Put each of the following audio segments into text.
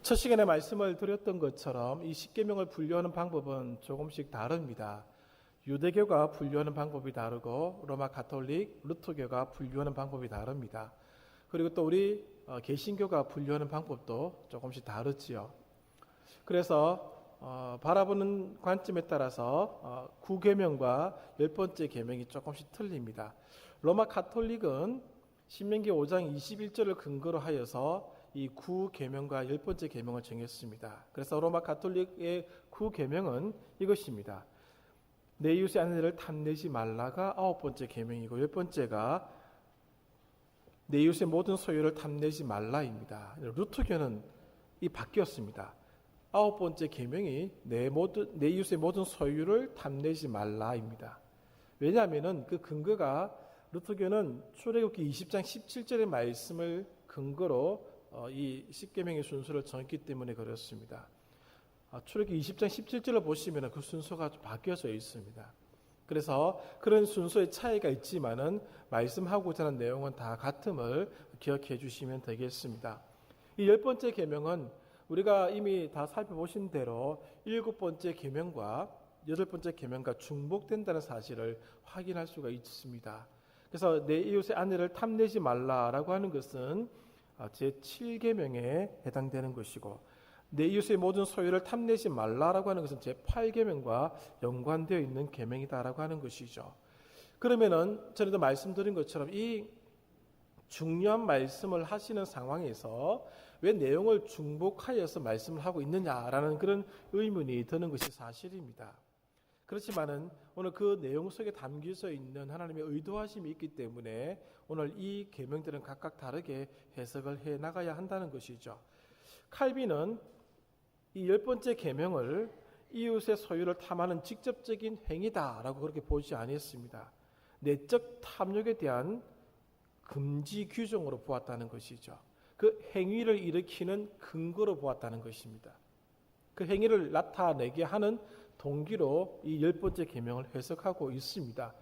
첫 시간에 말씀을 드렸던 것처럼 이 십계명을 분류하는 방법은 조금씩 다릅니다. 유대교가 분류하는 방법이 다르고 로마 가톨릭, 루터교가 분류하는 방법이 다릅니다. 그리고 또 우리 개신교가 분류하는 방법도 조금씩 다르지요. 그래서 바라보는 관점에 따라서 9계명과 10번째 계명이 조금씩 틀립니다. 로마 가톨릭은 신명기 5장 21절을 근거로 하여서 이 9계명과 10번째 계명을 정했습니다. 그래서 로마 가톨릭의 9계명은 이것입니다. 내 이웃의 아내를 탐내지 말라가 9번째 계명이고 10번째가 내 이웃의 모든 소유를 탐내지 말라입니다. 루터교는 이 바뀌었습니다. 9번째 계명이 내 이웃의 모든 소유를 탐내지 말라입니다. 왜냐하면 그 근거가 루터교는 출애굽기 20장 17절의 말씀을 근거로 이 십계명의 순서를 정했기 때문에 그렇습니다. 출애굽기 20장 17절을 보시면 그 순서가 바뀌어져 있습니다. 그래서 그런 순서의 차이가 있지만은 말씀하고자 하는 내용은 다 같음을 기억해 주시면 되겠습니다. 이 10번째 계명은 우리가 이미 다 살펴보신 대로 7번째 계명과 8번째 계명과 중복된다는 사실을 확인할 수가 있습니다. 그래서 내 이웃의 아내를 탐내지 말라라고 하는 것은 제7계명에 해당되는 것이고 내 이웃의 모든 소유를 탐내지 말라라고 하는 것은 제8계명과 연관되어 있는 계명이다라고 하는 것이죠. 그러면은 전에도 말씀드린 것처럼 이 중요한 말씀을 하시는 상황에서 왜 내용을 중복하여서 말씀을 하고 있느냐라는 그런 의문이 드는 것이 사실입니다. 그렇지만은 오늘 그 내용 속에 담겨져 있는 하나님의 의도하심이 있기 때문에 오늘 이 계명들은 각각 다르게 해석을 해 나가야 한다는 것이죠. 칼빈은 이 10번째 계명을 이웃의 소유를 탐하는 직접적인 행위다라고 그렇게 보지 아니했습니다. 내적 탐욕에 대한 금지 규정으로 보았다는 것이죠. 그 행위를 일으키는 근거로 보았다는 것입니다. 그 행위를 나타내게 하는 동기로 이 10번째 계명을 해석하고 있습니다.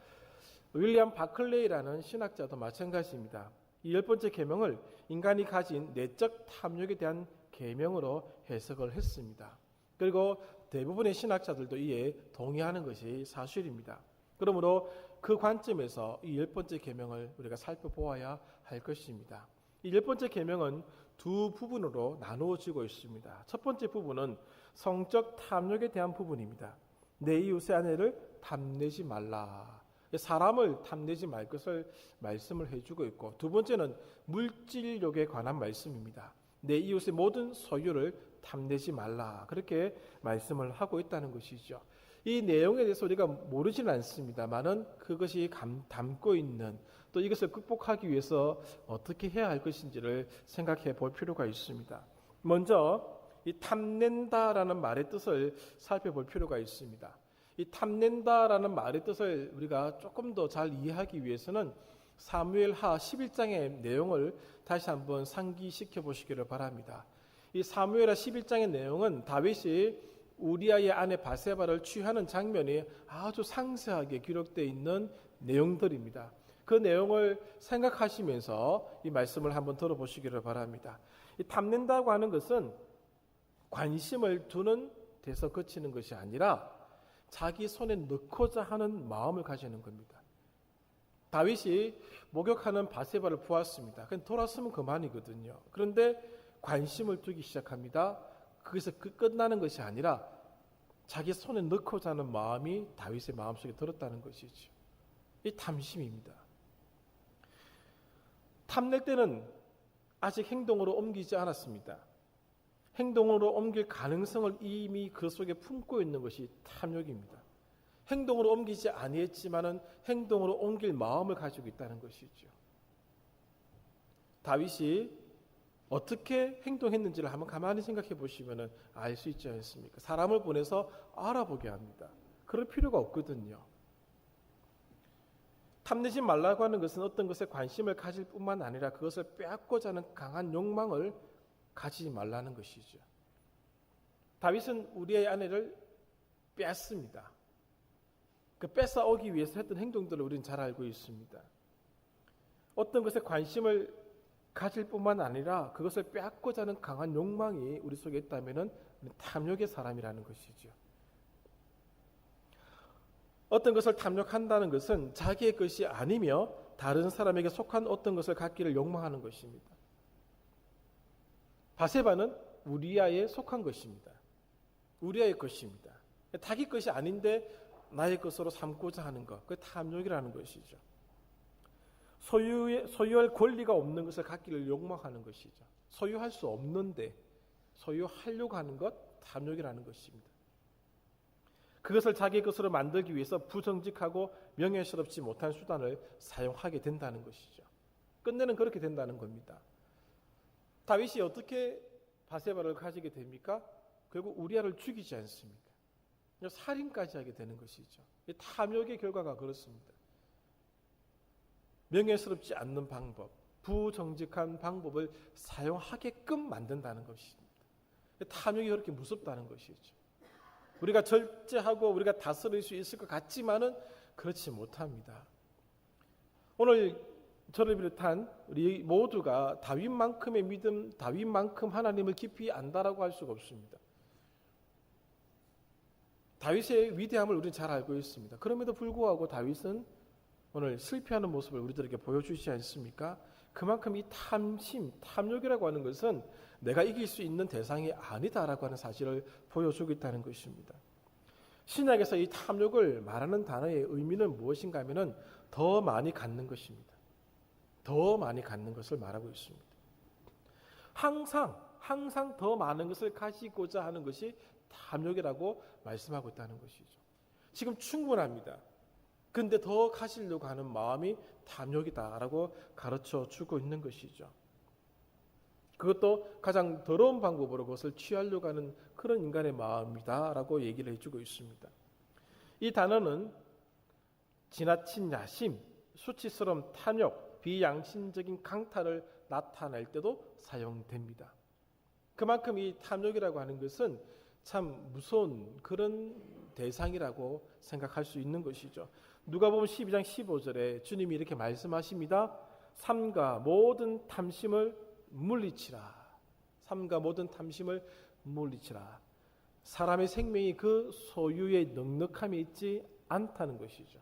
윌리엄 바클레이라는 신학자도 마찬가지입니다. 이 10번째 계명을 인간이 가진 내적 탐욕에 대한 계명으로 해석을 했습니다. 그리고 대부분의 신학자들도 이에 동의하는 것이 사실입니다. 그러므로 그 관점에서 이 10번째 계명을 우리가 살펴보아야 할 것입니다. 이 10번째 계명은 두 부분으로 나누어지고 있습니다. 첫 번째 부분은 성적 탐욕에 대한 부분입니다. 내 이웃의 아내를 탐내지 말라. 사람을 탐내지 말 것을 말씀을 해주고 있고, 두 번째는 물질욕에 관한 말씀입니다. 내 이웃의 모든 소유를 탐내지 말라. 그렇게 말씀을 하고 있다는 것이죠. 이 내용에 대해서 우리가 모르지는 않습니다만은 그것이 담고 있는 또 이것을 극복하기 위해서 어떻게 해야 할 것인지를 생각해 볼 필요가 있습니다. 먼저 이 탐낸다라는 말의 뜻을 살펴볼 필요가 있습니다. 이 탐낸다라는 말의 뜻을 우리가 조금 더 잘 이해하기 위해서는 사무엘하 11장의 내용을 다시 한번 상기시켜 보시기를 바랍니다. 이 사무엘하 11장의 내용은 다윗이 우리아의 아내 바세바를 취하는 장면이 아주 상세하게 기록되어 있는 내용들입니다. 그 내용을 생각하시면서 이 말씀을 한번 들어보시기를 바랍니다. 이 탐낸다고 하는 것은 관심을 두는 데서 그치는 것이 아니라 자기 손에 넣고자 하는 마음을 가지는 겁니다. 다윗이 목욕하는 바세바를 보았습니다. 그냥 돌았으면 그만이거든요. 그런데 관심을 두기 시작합니다. 거기서 끝나는 것이 아니라 자기 손에 넣고자 하는 마음이 다윗의 마음속에 들었다는 것이죠. 이 탐심입니다. 탐낼 때는 아직 행동으로 옮기지 않았습니다. 행동으로 옮길 가능성을 이미 그 속에 품고 있는 것이 탐욕입니다. 행동으로 옮기지 아니했지만은 행동으로 옮길 마음을 가지고 있다는 것이죠. 다윗이 어떻게 행동했는지를 한번 가만히 생각해 보시면 알 수 있지 않습니까? 사람을 보내서 알아보게 합니다. 그럴 필요가 없거든요. 탐내지 말라고 하는 것은 어떤 것에 관심을 가질 뿐만 아니라 그것을 빼앗고자 하는 강한 욕망을 가지지 말라는 것이죠. 다윗은 우리의 아내를 빼앗습니다. 그 뺏어오기 위해서 했던 행동들을 우리는 잘 알고 있습니다. 어떤 것에 관심을 가질 뿐만 아니라 그것을 빼앗고자 하는 강한 욕망이 우리 속에 있다면 탐욕의 사람이라는 것이죠. 어떤 것을 탐욕한다는 것은 자기의 것이 아니며 다른 사람에게 속한 어떤 것을 갖기를 욕망하는 것입니다. 바세바는 우리아에 속한 것입니다. 우리아의 것입니다. 자기 것이 아닌데 나의 것으로 삼고자 하는 것, 그게 탐욕이라는 것이죠. 소유할 권리가 없는 것을 갖기를 욕망하는 것이죠. 소유할 수 없는데 소유하려고 하는 것, 탐욕이라는 것입니다. 그것을 자기 것으로 만들기 위해서 부정직하고 명예스럽지 못한 수단을 사용하게 된다는 것이죠. 끝내는 그렇게 된다는 겁니다. 다윗이 어떻게 바세바를 가지게 됩니까? 결국 우리아를 죽이지 않습니까? 살인까지 하게 되는 것이죠. 탐욕의 결과가 그렇습니다. 명예스럽지 않는 방법, 부정직한 방법을 사용하게끔 만든다는 것입니다. 탐욕이 그렇게 무섭다는 것이죠. 우리가 절제하고 우리가 다스릴 수 있을 것 같지만은 그렇지 못합니다. 오늘 저를 비롯한 우리 모두가 다윗만큼의 믿음, 다윗만큼 하나님을 깊이 안다라고 할 수가 없습니다. 다윗의 위대함을 우리는 잘 알고 있습니다. 그럼에도 불구하고 다윗은 오늘 실패하는 모습을 우리들에게 보여주시지 않습니까? 그만큼 이 탐욕이라고 하는 것은 내가 이길 수 있는 대상이 아니다라고 하는 사실을 보여주고 있다는 것입니다. 신약에서 이 탐욕을 말하는 단어의 의미는 무엇인가 하면은 더 많이 갖는 것입니다. 더 많이 갖는 것을 말하고 있습니다. 항상 더 많은 것을 가지고자 하는 것이 탐욕이라고 말씀하고 있다는 것이죠. 지금 충분합니다. 근데 더 가지려고 하는 마음이 탐욕이다라고 가르쳐 주고 있는 것이죠. 그것도 가장 더러운 방법으로 그것을 취하려고 하는 그런 인간의 마음이다라고 얘기를 해주고 있습니다. 이 단어는 지나친 야심, 수치스러운 탐욕, 비양심적인 강탈을 나타낼 때도 사용됩니다. 그만큼 이 탐욕이라고 하는 것은 참 무서운 그런 대상이라고 생각할 수 있는 것이죠. 누가복음 12장 15절에 주님이 이렇게 말씀하십니다. 삼가 모든 탐심을 물리치라. 삼가 모든 탐심을 물리치라. 사람의 생명이 그 소유의 넉넉함이 있지 않다는 것이죠.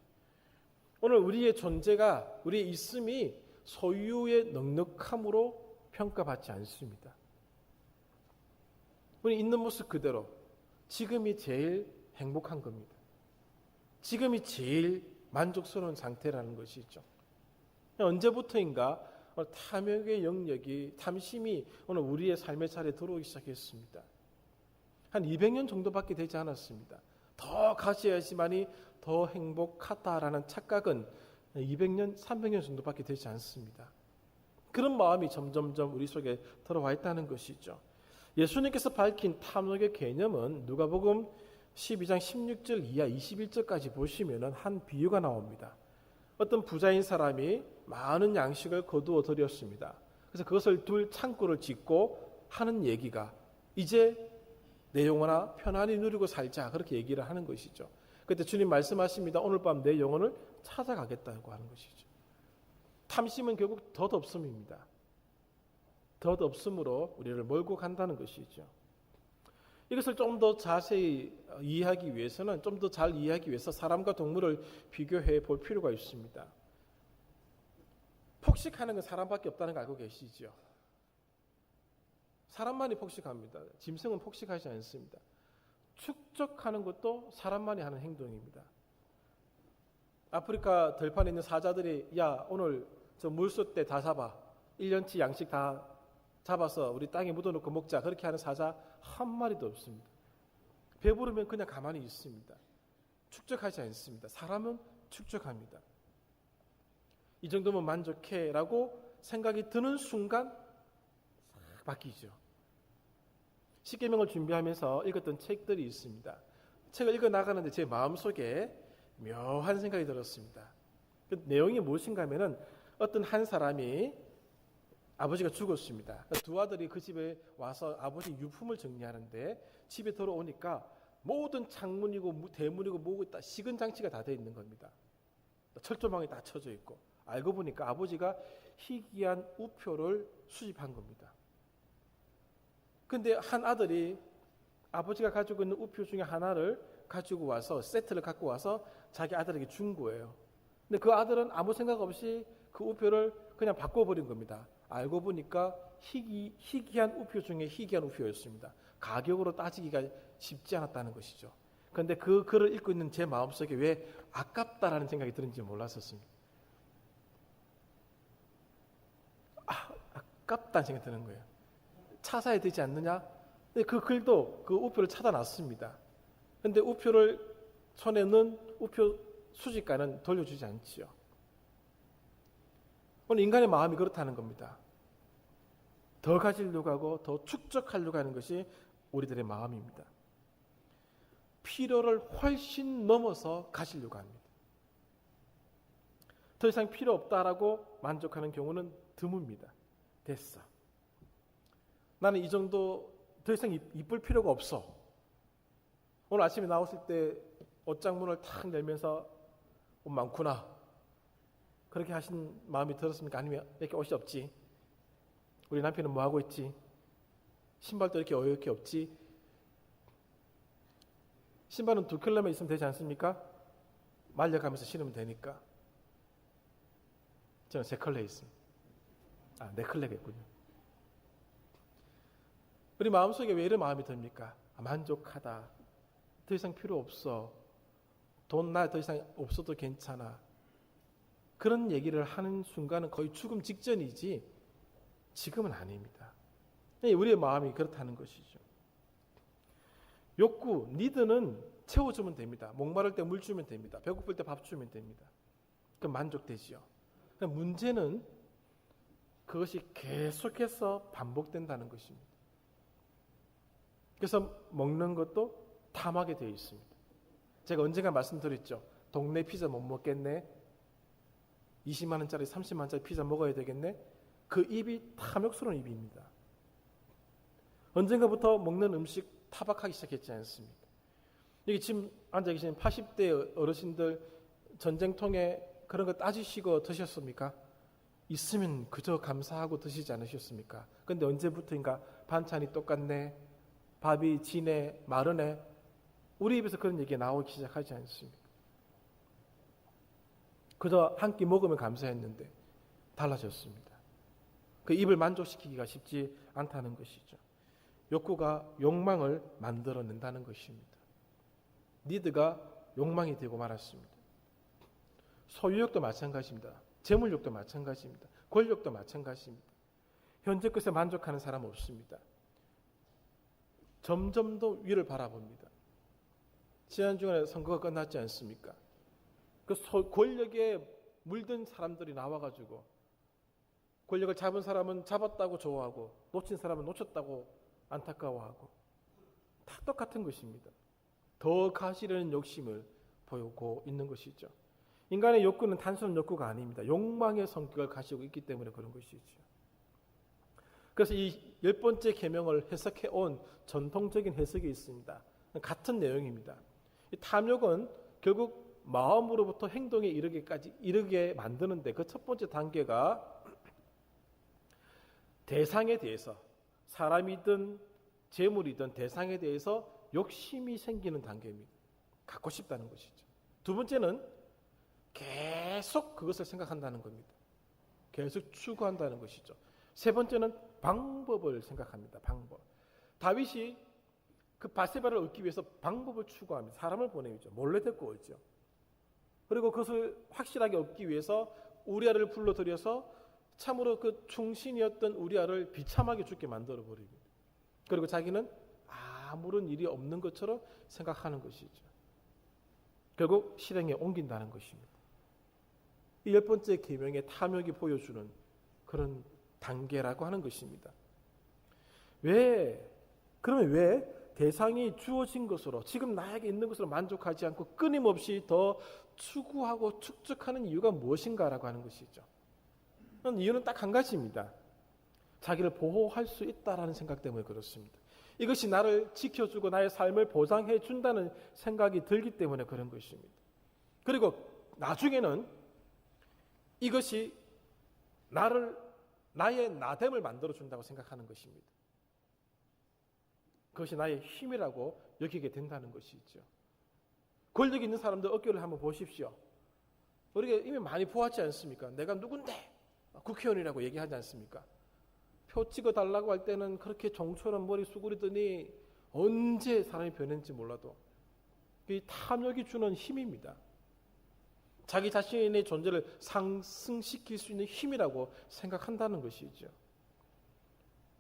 오늘 우리의 존재가, 우리의 있음이 소유의 넉넉함으로 평가받지 않습니다. 우리 있는 모습 그대로 지금이 제일 행복한 겁니다. 지금이 제일 만족스러운 상태라는 것이죠. 언제부터인가 탐욕의 영역이, 탐심이 오늘 우리의 삶의 차례에 들어오기 시작했습니다. 한 200년 정도밖에 되지 않았습니다. 더 가져야지만이 더 행복하다라는 착각은 200년, 300년 정도밖에 되지 않습니다. 그런 마음이 점점점 우리 속에 들어와 있다는 것이죠. 예수님께서 밝힌 탐욕의 개념은 누가복음 12장 16절 이하 21절까지 보시면 한 비유가 나옵니다. 어떤 부자인 사람이 많은 양식을 거두어 들였습니다. 그래서 그것을 둘 창고를 짓고 하는 얘기가 이제 내 영혼아 편안히 누리고 살자, 그렇게 얘기를 하는 것이죠. 그때 주님 말씀하십니다. 오늘 밤 내 영혼을 찾아가겠다고 하는 것이죠. 탐심은 결국 덧없음입니다. 덧없음으로 우리를 몰고 간다는 것이죠. 이것을 좀 더 자세히 이해하기 위해서는, 좀 더 잘 이해하기 위해서 사람과 동물을 비교해 볼 필요가 있습니다. 폭식하는 건 사람밖에 없다는 거 알고 계시죠? 사람만이 폭식합니다. 짐승은 폭식하지 않습니다. 축적하는 것도 사람만이 하는 행동입니다. 아프리카 들판에 있는 사자들이 야 오늘 저 물소 때 다 잡아, 1년치 양식 다 잡아서 우리 땅에 묻어놓고 먹자, 그렇게 하는 사자 한 마리도 없습니다. 배부르면 그냥 가만히 있습니다. 축적하지 않습니다. 사람은 축적합니다. 이 정도면 만족해 라고 생각이 드는 순간 싹 바뀌죠. 십계명을 준비하면서 읽었던 책들이 있습니다. 책을 읽어 나가는데 제 마음속에 묘한 생각이 들었습니다. 그 내용이 무엇인가 하면은 어떤 한 사람이 아버지가 죽었습니다. 두 아들이 그 집에 와서 아버지 유품을 정리하는데 집에 들어오니까 모든 창문이고 대문이고 뭐고 다 식은 장치가 다 되어 있는 겁니다. 철조망이 다 쳐져 있고, 알고 보니까 아버지가 희귀한 우표를 수집한 겁니다. 근데 한 아들이 아버지가 가지고 있는 우표 중에 하나를 가지고 와서 세트를 갖고 와서 자기 아들에게 준 거예요. 근데 그 아들은 아무 생각 없이 그 우표를 그냥 바꿔버린 겁니다. 알고 보니까 희귀한 우표 중에 희귀한 우표였습니다. 가격으로 따지기가 쉽지 않았다는 것이죠. 그런데 그 글을 읽고 있는 제 마음속에 왜 아깝다라는 생각이 드는지 몰랐었습니다. 아깝다는 생각이 드는 거예요. 찾아야 되지 않느냐? 근데 그 글도 그 우표를 찾아놨습니다. 그런데 우표를 손에 넣은 우표 수집가는 돌려주지 않지요. 오늘 인간의 마음이 그렇다는 겁니다. 더 가지려고 하고 더 축적하려고 하는 것이 우리들의 마음입니다. 필요를 훨씬 넘어서 가지려고 합니다. 더 이상 필요 없다라고 만족하는 경우는 드뭅니다. 됐어. 나는 이 정도 더 이상 이쁠 필요가 없어. 오늘 아침에 나왔을 때 옷장문을 탁 열면서 옷 많구나. 그렇게 하신 마음이 들었습니까? 아니면 이렇게 옷이 없지? 우리 남편은 뭐 하고 있지? 신발도 이렇게 어이없게 없지? 신발은 2켤레만 있으면 되지 않습니까? 말려가면서 신으면 되니까. 저는 3켤레 있습니다. 4켤레가 있군요. 우리 마음속에 왜 이런 마음이 듭니까? 만족하다. 더 이상 필요 없어. 돈 나 더 이상 없어도 괜찮아. 그런 얘기를 하는 순간은 거의 죽음 직전이지 지금은 아닙니다. 우리의 마음이 그렇다는 것이죠. 욕구, 니드는 채워주면 됩니다. 목마를 때 물 주면 됩니다. 배고플 때 밥 주면 됩니다. 그럼 만족되지요. 문제는 그것이 계속해서 반복된다는 것입니다. 그래서 먹는 것도 탐하게 되어 있습니다. 제가 언젠가 말씀드렸죠. 동네 피자 못 먹겠네. 20만 원짜리 30만 원짜리 피자 먹어야 되겠네. 그 입이 탐욕스러운 입입니다. 언젠가부터 먹는 음식 타박하기 시작했지 않습니까? 여기 지금 앉아 계신 80대 어르신들 전쟁통에 그런 거 따지시고 드셨습니까? 있으면 그저 감사하고 드시지 않으셨습니까? 그런데 언제부터인가 반찬이 똑같네, 밥이 진해, 마르네. 우리 입에서 그런 얘기가 나오기 시작하지 않습니까? 그저 한 끼 먹으면 감사했는데 달라졌습니다. 그 입을 만족시키기가 쉽지 않다는 것이죠. 욕구가 욕망을 만들어낸다는 것입니다. 니드가 욕망이 되고 말았습니다. 소유욕도 마찬가지입니다. 재물욕도 마찬가지입니다. 권력도 마찬가지입니다. 현재 것에 만족하는 사람 없습니다. 점점 더 위를 바라봅니다. 지난주에 선거가 끝났지 않습니까? 그 권력에 물든 사람들이 나와가지고 권력을 잡은 사람은 잡았다고 좋아하고 놓친 사람은 놓쳤다고 안타까워하고 다 똑같은 것입니다. 더 가지려는 욕심을 보이고 있는 것이죠. 인간의 욕구는 단순한 욕구가 아닙니다. 욕망의 성격을 가지고 있기 때문에 그런 것이죠. 그래서 이 10번째 계명을 해석해 온 전통적인 해석이 있습니다. 같은 내용입니다. 이 탐욕은 결국 마음으로부터 행동에 이르게 만드는데 그 첫 번째 단계가 대상에 대해서, 사람이든 재물이든 대상에 대해서 욕심이 생기는 단계입니다. 갖고 싶다는 것이죠. 두 번째는 계속 그것을 생각한다는 겁니다. 계속 추구한다는 것이죠. 세 번째는 방법을 생각합니다. 방법. 다윗이 그 바세바를 얻기 위해서 방법을 추구합니다. 사람을 보내죠. 몰래 데리고 오죠. 그리고 그것을 확실하게 얻기 위해서 우리아를 불러들여서 참으로 그 충신이었던 우리아를 비참하게 죽게 만들어버리고, 그리고 자기는 아무런 일이 없는 것처럼 생각하는 것이죠. 결국 실행에 옮긴다는 것입니다. 이 10번째 계명의 탐욕이 보여주는 그런 단계라고 하는 것입니다. 그러면 왜 대상이 주어진 것으로, 지금 나에게 있는 것으로 만족하지 않고 끊임없이 더 추구하고 축적하는 이유가 무엇인가라고 하는 것이죠. 이유는 딱 한 가지입니다. 자기를 보호할 수 있다라는 생각 때문에 그렇습니다. 이것이 나를 지켜주고 나의 삶을 보장해 준다는 생각이 들기 때문에 그런 것입니다. 그리고 나중에는 이것이 나를 나의 나됨을 만들어준다고 생각하는 것입니다. 그것이 나의 힘이라고 여기게 된다는 것이죠. 권력 있는 사람들 어깨를 한번 보십시오. 우리가 이미 많이 보았지 않습니까? 내가 누군데? 국회의원이라고 얘기하지 않습니까? 표 찍어달라고 할 때는 그렇게 종처럼 머리 수그리더니 언제 사람이 변했는지 몰라도 이 탐욕이 주는 힘입니다. 자기 자신의 존재를 상승시킬 수 있는 힘이라고 생각한다는 것이죠.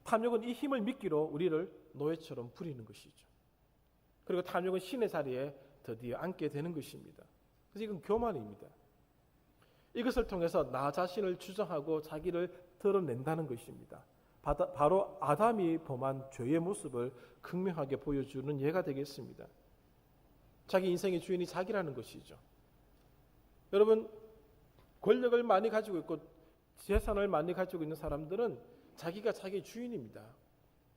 탐욕은 이 힘을 미끼로 우리를 노예처럼 부리는 것이죠. 그리고 탐욕은 신의 자리에 드디어 앉게 되는 것입니다. 그래서 이건 교만입니다. 이것을 통해서 나 자신을 주장하고 자기를 드러낸다는 것입니다. 바로 아담이 범한 죄의 모습을 극명하게 보여주는 예가 되겠습니다. 자기 인생의 주인이 자기라는 것이죠. 여러분, 권력을 많이 가지고 있고 재산을 많이 가지고 있는 사람들은 자기가 자기의 주인입니다.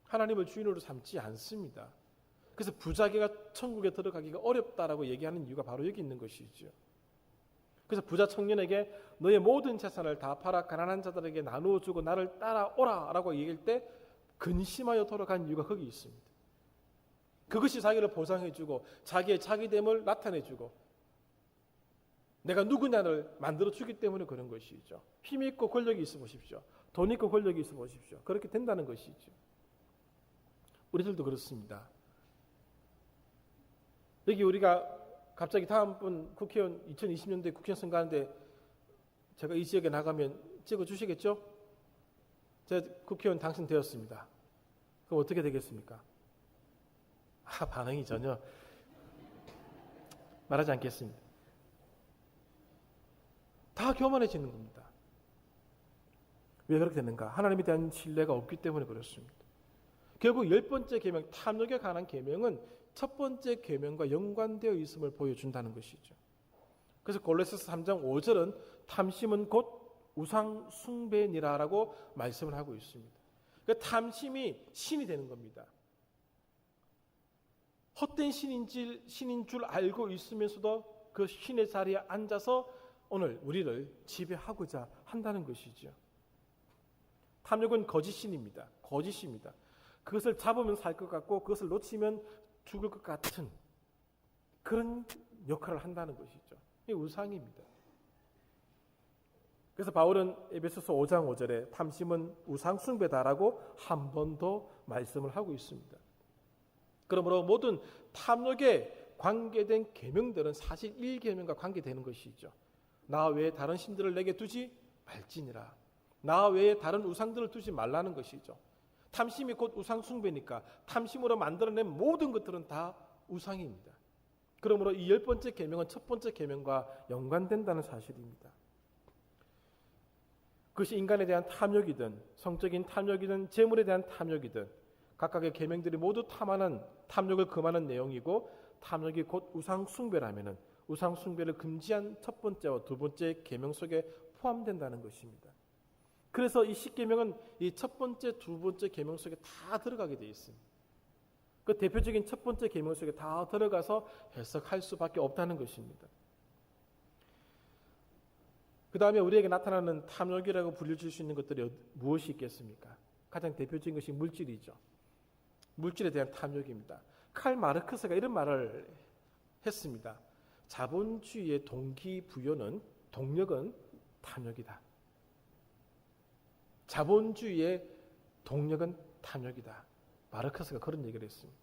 하나님을 주인으로 삼지 않습니다. 그래서 부자가 천국에 들어가기가 어렵다라고 얘기하는 이유가 바로 여기 있는 것이죠. 그래서 부자 청년에게 너의 모든 재산을 다 팔아 가난한 자들에게 나누어 주고 나를 따라오라 라고 얘기할 때 근심하여 돌아간 이유가 거기 있습니다. 그것이 자기를 보상해주고 자기의 자기됨을 나타내주고 내가 누구냐를 만들어주기 때문에 그런 것이죠. 힘이 있고 권력이 있어 보십시오. 돈 있고 권력이 있어 보십시오. 그렇게 된다는 것이죠. 우리들도 그렇습니다. 여기 우리가 갑자기 다음번 국회의원 2020년도에 국회의원 선거하는데 제가 이 지역에 나가면 찍어주시겠죠? 제가 국회의원 당선되었습니다. 그럼 어떻게 되겠습니까? 반응이 전혀 말하지 않겠습니다. 다 교만해지는 겁니다. 왜 그렇게 되는가? 하나님에 대한 신뢰가 없기 때문에 그렇습니다. 결국 10번째 계명, 탐욕에 관한 계명은 첫 번째 계명과 연관되어 있음을 보여준다는 것이죠. 그래서 골로새서 3장 5절은 탐심은 곧 우상 숭배니라라고 말씀을 하고 있습니다. 그 탐심이 신이 되는 겁니다. 헛된 신인 줄 알고 있으면서도 그 신의 자리에 앉아서 오늘 우리를 지배하고자 한다는 것이죠. 탐욕은 거짓신입니다. 거짓입니다. 그것을 잡으면 살 것 같고 그것을 놓치면 죽을 것 같은 그런 역할을 한다는 것이죠. 이게 우상입니다. 그래서 바울은 에베소서 5장 5절에 탐심은 우상 숭배다라고 한 번 더 말씀을 하고 있습니다. 그러므로 모든 탐욕에 관계된 계명들은 사실 1계명과 관계되는 것이죠. 나 외에 다른 신들을 내게 두지 말지니라. 나 외에 다른 우상들을 두지 말라는 것이죠. 탐심이 곧 우상 숭배니까 탐심으로 만들어낸 모든 것들은 다 우상입니다. 그러므로 이 10번째 계명은 첫 번째 계명과 연관된다는 사실입니다. 그것이 인간에 대한 탐욕이든 성적인 탐욕이든 재물에 대한 탐욕이든 각각의 계명들이 모두 탐하는 탐욕을 금하는 내용이고 탐욕이 곧 우상 숭배라면은 우상 숭배를 금지한 첫 번째와 두 번째 계명 속에 포함된다는 것입니다. 그래서 이 10계명은 이 첫 번째, 두 번째 계명 속에 다 들어가게 되어 있습니다. 그 대표적인 첫 번째 계명 속에 다 들어가서 해석할 수밖에 없다는 것입니다. 그 다음에 우리에게 나타나는 탐욕이라고 불려질 수 있는 것들이 무엇이 있겠습니까? 가장 대표적인 것이 물질이죠. 물질에 대한 탐욕입니다. 칼 마르크스가 이런 말을 했습니다. 자본주의의 동기부여는 동력은 탐욕이다. 자본주의의 동력은 탐욕이다. 마르크스가 그런 얘기를 했습니다.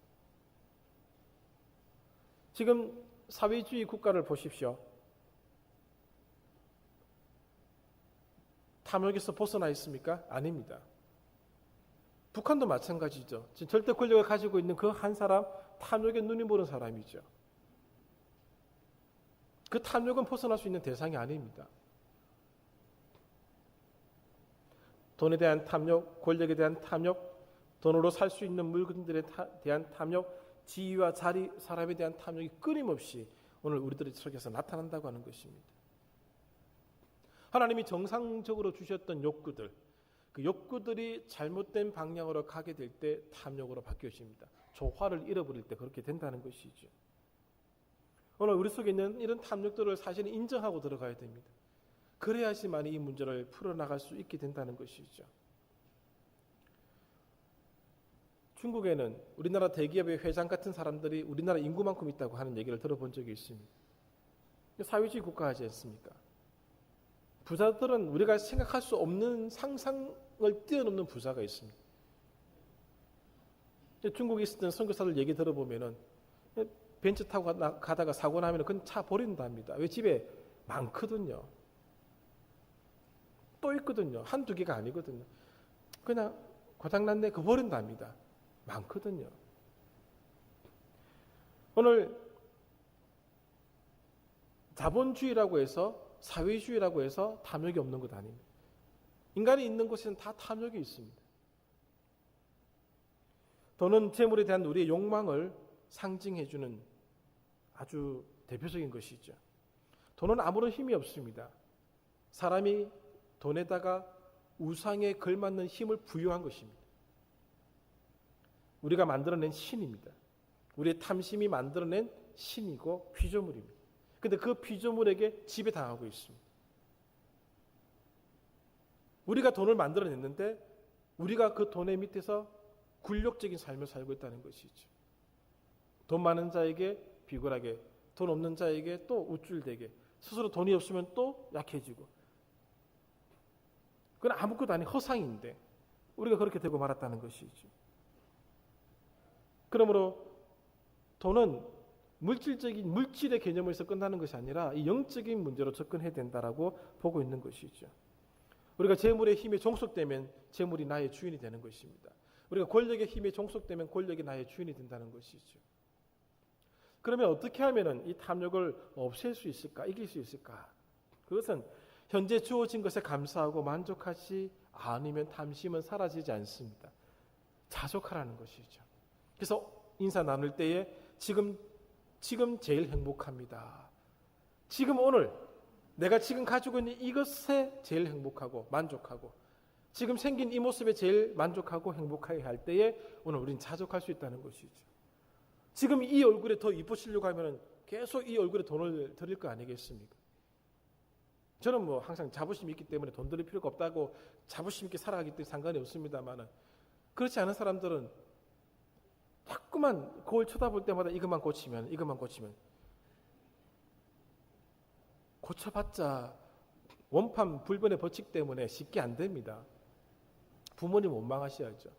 지금 사회주의 국가를 보십시오. 탐욕에서 벗어나 있습니까? 아닙니다. 북한도 마찬가지죠. 지금 절대 권력을 가지고 있는 그 한 사람, 탐욕에 눈이 멀은 사람이죠. 그 탐욕은 벗어날 수 있는 대상이 아닙니다. 돈에 대한 탐욕, 권력에 대한 탐욕, 돈으로 살 수 있는 물건들에 대한 탐욕, 지위와 자리, 사람에 대한 탐욕이 끊임없이 오늘 우리들 속에서 나타난다고 하는 것입니다. 하나님이 정상적으로 주셨던 욕구들, 그 욕구들이 잘못된 방향으로 가게 될 때 탐욕으로 바뀌어집니다. 조화를 잃어버릴 때 그렇게 된다는 것이죠. 오늘 우리 속에 있는 이런 탐욕들을 사실은 인정하고 들어가야 됩니다. 그래야지만 이 문제를 풀어나갈 수 있게 된다는 것이죠. 중국에는 우리나라 대기업의 회장 같은 사람들이 우리나라 인구만큼 있다고 하는 얘기를 들어본 적이 있습니다. 사회주의 국가하지 않습니까? 부자들은 우리가 생각할 수 없는 상상을 뛰어넘는 부자가 있습니다. 중국에 있었던 선교사들 얘기 들어보면은 벤츠 타고 가다가 사고 나면 그건 차 버린답니다. 왜? 집에 많거든요. 또 있거든요. 한두 개가 아니거든요. 그냥 고장났네 그 버린답니다. 많거든요. 오늘 자본주의라고 해서 사회주의라고 해서 탐욕이 없는 것 아닙니다. 인간이 있는 곳에는 다 탐욕이 있습니다. 돈은 재물에 대한 우리의 욕망을 상징해주는 아주 대표적인 것이죠. 돈은 아무런 힘이 없습니다. 사람이 돈에다가 우상에 걸맞는 힘을 부여한 것입니다. 우리가 만들어낸 신입니다. 우리의 탐심이 만들어낸 신이고 피조물입니다. 그런데 그 피조물에게 지배당하고 있습니다. 우리가 돈을 만들어냈는데 우리가 그 돈의 밑에서 굴욕적인 삶을 살고 있다는 것이죠. 돈 많은 자에게 비굴하게, 돈 없는 자에게 또 우쭐대게, 스스로 돈이 없으면 또 약해지고, 그건 아무것도 아닌 허상인데 우리가 그렇게 되고 말았다는 것이죠. 그러므로 돈은 물질의 개념에서 끝나는 것이 아니라 이 영적인 문제로 접근해야 된다라고 보고 있는 것이죠. 우리가 재물의 힘에 종속되면 재물이 나의 주인이 되는 것입니다. 우리가 권력의 힘에 종속되면 권력이 나의 주인이 된다는 것이죠. 그러면 어떻게 하면 이 탐욕을 없앨 수 있을까? 이길 수 있을까? 그것은 현재 주어진 것에 감사하고 만족하지 않으면 탐심은 사라지지 않습니다. 자족하라는 것이죠. 그래서 인사 나눌 때에 지금 제일 행복합니다. 지금 오늘 내가 지금 가지고 있는 이것에 제일 행복하고 만족하고 지금 생긴 이 모습에 제일 만족하고 행복하게 할 때에 오늘 우리는 자족할 수 있다는 것이죠. 지금 이 얼굴에 더 이쁘시려고 하면 계속 이 얼굴에 돈을 들일 거 아니겠습니까? 저는 뭐 항상 자부심이 있기 때문에 돈 들일 필요가 없다고 자부심 있게 살아가기 때문에 상관이 없습니다만, 그렇지 않은 사람들은 자꾸만 거울 쳐다볼 때마다 이것만 고치면 고쳐봤자 원판 불변의 법칙 때문에 쉽게 안 됩니다. 부모님 원망하셔야죠.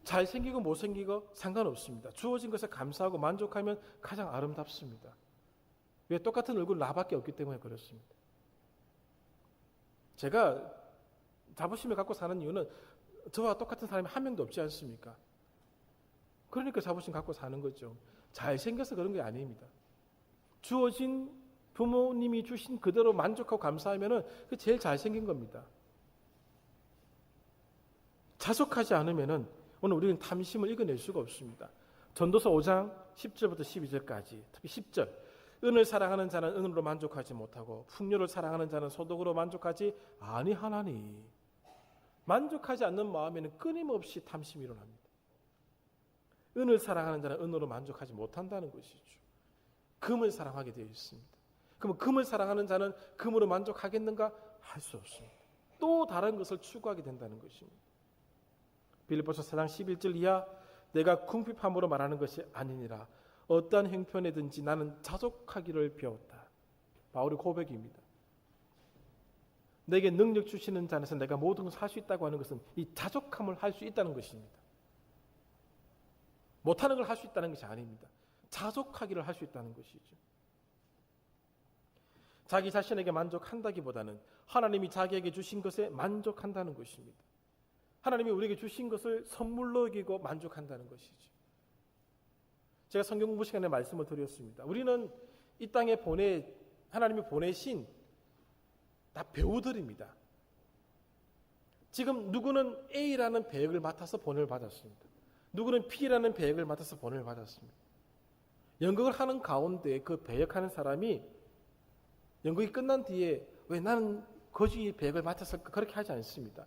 잘생기고 못생기고 상관없습니다. 주어진 것에 감사하고 만족하면 가장 아름답습니다. 왜? 똑같은 얼굴 나밖에 없기 때문에 그렇습니다. 제가 자부심을 갖고 사는 이유는 저와 똑같은 사람이 한 명도 없지 않습니까? 그러니까 자부심 갖고 사는 거죠. 잘생겨서 그런 게 아닙니다. 주어진 부모님이 주신 그대로 만족하고 감사하면 그게 제일 잘생긴 겁니다. 자족하지 않으면 오늘 우리는 탐심을 이겨낼 수가 없습니다. 전도서 5장 10절부터 12절까지, 특히 10절. 은을 사랑하는 자는 은으로 만족하지 못하고 풍요를 사랑하는 자는 소득으로 만족하지 아니하나니. 만족하지 않는 마음에는 끊임없이 탐심이 일어납니다. 은을 사랑하는 자는 은으로 만족하지 못한다는 것이죠. 금을 사랑하게 되어 있습니다. 그러면 금을 사랑하는 자는 금으로 만족하겠는가? 할 수 없습니다. 또 다른 것을 추구하게 된다는 것입니다. 빌립보서 4장 11절 이하, 내가 궁핍함으로 말하는 것이 아니니라. 어떠한 형편에든지 나는 자족하기를 배웠다. 바울의 고백입니다. 내게 능력 주시는 자에서 내가 모든 것을 할 수 있다고 하는 것은 이 자족함을 할 수 있다는 것입니다. 못하는 걸 할 수 있다는 것이 아닙니다. 자족하기를 할 수 있다는 것이죠. 자기 자신에게 만족한다기보다는 하나님이 자기에게 주신 것에 만족한다는 것입니다. 하나님이 우리에게 주신 것을 선물로 여기고 만족한다는 것이죠. 제가 성경 공부 시간에 말씀을 드렸습니다. 우리는 이 땅에 하나님이 보내신 다 배우들입니다. 지금 누구는 A라는 배역을 맡아서 본을 받았습니다. 누구는 B라는 배역을 맡아서 본을 받았습니다. 연극을 하는 가운데 그 배역하는 사람이 연극이 끝난 뒤에 왜 나는 거지 배역을 맡았을까 그렇게 하지 않습니다.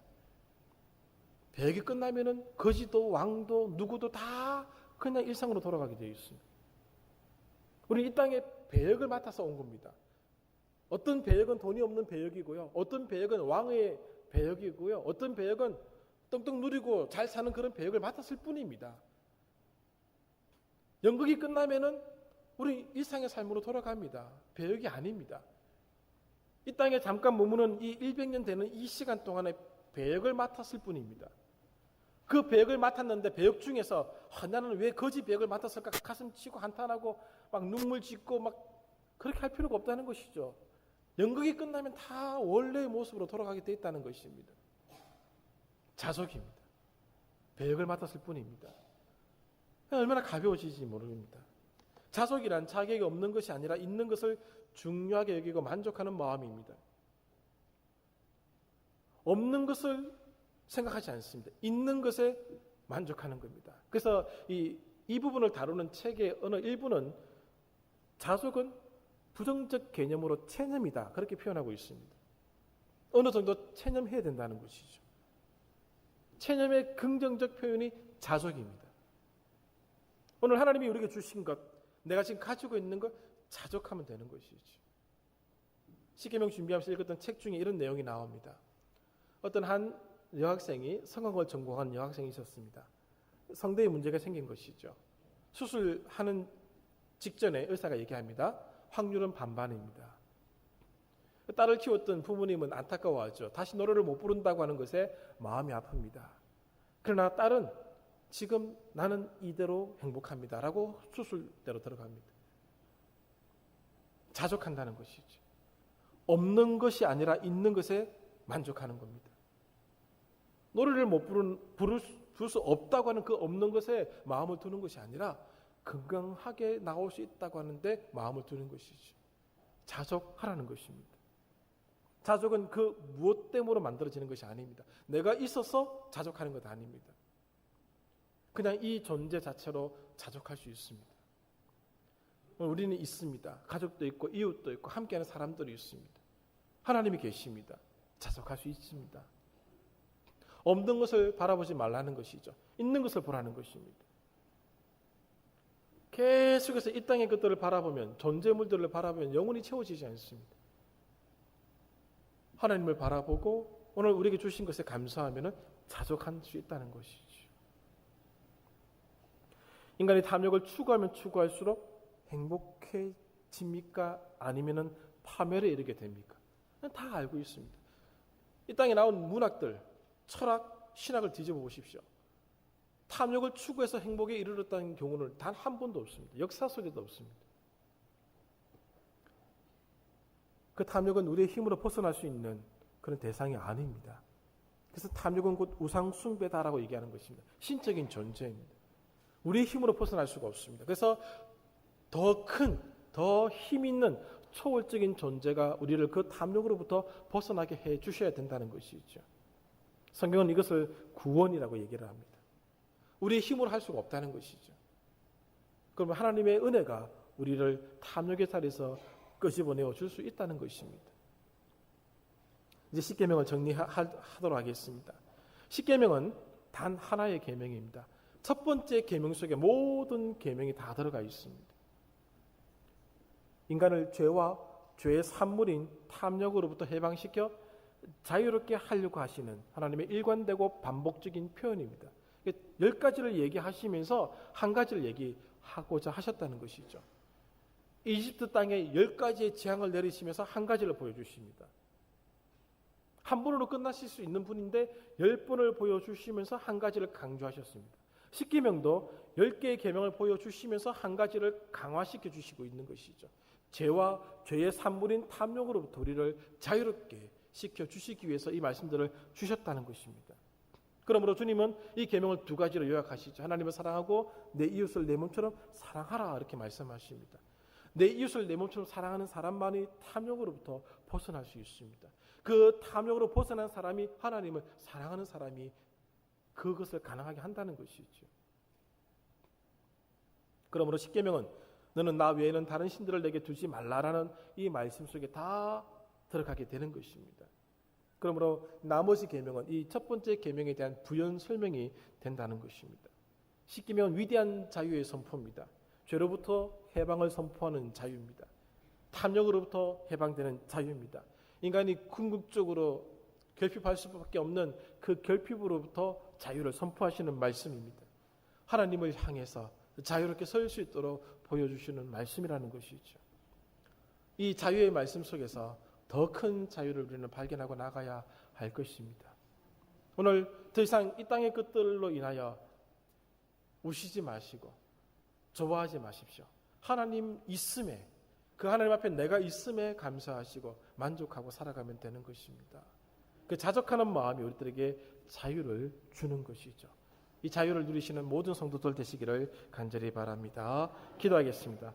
배역이 끝나면은 거지도 왕도 누구도 다 그냥 일상으로 돌아가게 되어 있습니다. 우리 이 땅에 배역을 맡아서 온 겁니다. 어떤 배역은 돈이 없는 배역이고요. 어떤 배역은 왕의 배역이고요. 어떤 배역은 떵떵 누리고 잘 사는 그런 배역을 맡았을 뿐입니다. 연극이 끝나면은 우리 일상의 삶으로 돌아갑니다. 배역이 아닙니다. 이 땅에 잠깐 머무는 이 100년 되는 이 시간 동안에 배역을 맡았을 뿐입니다. 그 배역을 맡았는데 배역 중에서 나는 왜 거지 배역을 맡았을까 가슴 치고 한탄하고 막 눈물 짓고 막 그렇게 할 필요가 없다는 것이죠. 연극이 끝나면 다 원래의 모습으로 돌아가게 돼 있다는 것입니다. 자석입니다. 배역을 맡았을 뿐입니다. 얼마나 가벼워지지 모릅니다. 자석이란 자격이 없는 것이 아니라 있는 것을 중요하게 여기고 만족하는 마음입니다. 없는 것을 생각하지 않습니다. 있는 것에 만족하는 겁니다. 그래서 이 부분을 다루는 책의 어느 일부는 자석은 부정적 개념으로 체념이다. 그렇게 표현하고 있습니다. 어느 정도 체념해야 된다는 것이죠. 체념의 긍정적 표현이 자석입니다. 오늘 하나님이 우리에게 주신 것, 내가 지금 가지고 있는 것 자족하면 되는 것이죠. 십계명 준비하면서 읽었던 책 중에 이런 내용이 나옵니다. 어떤 한 여학생이 성악을 전공한 여학생이 있었습니다. 성대에 문제가 생긴 것이죠. 수술하는 직전에 의사가 얘기합니다. 확률은 반반입니다. 딸을 키웠던 부모님은 안타까워하죠. 다시 노래를 못 부른다고 하는 것에 마음이 아픕니다. 그러나 딸은 지금 나는 이대로 행복합니다. 라고 수술대로 들어갑니다. 자족한다는 것이죠. 없는 것이 아니라 있는 것에 만족하는 겁니다. 노래를 못 부를 수 없다고 하는 그 없는 것에 마음을 두는 것이 아니라 건강하게 나올 수 있다고 하는데 마음을 두는 것이죠. 자족하라는 것입니다. 자족은 그 무엇 때문에 만들어지는 것이 아닙니다. 내가 있어서 자족하는 것 아닙니다. 그냥 이 존재 자체로 자족할 수 있습니다. 우리는 있습니다. 가족도 있고 이웃도 있고 함께하는 사람들이 있습니다. 하나님이 계십니다. 자족할 수 있습니다. 없는 것을 바라보지 말라는 것이죠. 있는 것을 보라는 것입니다. 계속해서 이 땅의 것들을 바라보면, 존재물들을 바라보면 영혼이 채워지지 않습니다. 하나님을 바라보고 오늘 우리에게 주신 것에 감사하면 자족할 수 있다는 것이죠. 인간이 탐욕을 추구하면 추구할수록 행복해집니까? 아니면 파멸에 이르게 됩니까? 다 알고 있습니다. 이 땅에 나온 문학들, 철학, 신학을 뒤집어 보십시오. 탐욕을 추구해서 행복에 이르렀다는 경우는 단 한 번도 없습니다. 역사 속에도 없습니다. 그 탐욕은 우리의 힘으로 벗어날 수 있는 그런 대상이 아닙니다. 그래서 탐욕은 곧 우상 숭배다라고 얘기하는 것입니다. 신적인 존재입니다. 우리의 힘으로 벗어날 수가 없습니다. 그래서 더 큰, 더 힘 있는 초월적인 존재가 우리를 그 탐욕으로부터 벗어나게 해 주셔야 된다는 것이죠. 성경은 이것을 구원이라고 얘기를 합니다. 우리의 힘으로 할 수가 없다는 것이죠. 그러면 하나님의 은혜가 우리를 탐욕의 자리에서 끄집어내어 줄 수 있다는 것입니다. 이제 십계명을 정리하도록 하겠습니다. 십계명은 단 하나의 계명입니다. 첫 번째 계명 속에 모든 계명이 다 들어가 있습니다. 인간을 죄와 죄의 산물인 탐욕으로부터 해방시켜 자유롭게 하려고 하시는 하나님의 일관되고 반복적인 표현입니다. 10가지를 얘기하시면서 한 가지를 얘기하고자 하셨다는 것이죠. 이집트 땅에 10가지의 재앙을 내리시면서 한 가지를 보여주십니다. 한 번으로 끝나실 수 있는 분인데 10번을 보여주시면서 한 가지를 강조하셨습니다. 십계명도 10개의 계명을 보여주시면서 한 가지를 강화시켜 주시고 있는 것이죠. 죄와 죄의 산물인 탐욕으로부터 우리를 자유롭게 시켜주시기 위해서 이 말씀들을 주셨다는 것입니다. 그러므로 주님은 이 계명을 두 가지로 요약하시죠. 하나님을 사랑하고 내 이웃을 내 몸처럼 사랑하라 이렇게 말씀하십니다. 내 이웃을 내 몸처럼 사랑하는 사람만이 탐욕으로부터 벗어날 수 있습니다. 그 탐욕으로 벗어난 사람이 하나님을 사랑하는 사람이 그것을 가능하게 한다는 것이죠. 그러므로 십계명은 너는 나 외에는 다른 신들을 내게 두지 말라라는 이 말씀 속에 다 들어가게 되는 것입니다. 그러므로 나머지 계명은 이 첫 번째 계명에 대한 부연 설명이 된다는 것입니다. 십계명은 위대한 자유의 선포입니다. 죄로부터 해방을 선포하는 자유입니다. 탐욕으로부터 해방되는 자유입니다. 인간이 궁극적으로 결핍할 수밖에 없는 그 결핍으로부터 자유를 선포하시는 말씀입니다. 하나님을 향해서 자유롭게 설 수 있도록 보여주시는 말씀이라는 것이죠. 이 자유의 말씀 속에서 더 큰 자유를 우리는 발견하고 나가야 할 것입니다. 오늘 더 이상 이 땅의 것들로 인하여 우시지 마시고 좋아하지 마십시오. 하나님 있음에, 그 하나님 앞에 내가 있음에 감사하시고 만족하고 살아가면 되는 것입니다. 그 자족하는 마음이 우리들에게 자유를 주는 것이죠. 이 자유를 누리시는 모든 성도들 되시기를 간절히 바랍니다. 기도하겠습니다.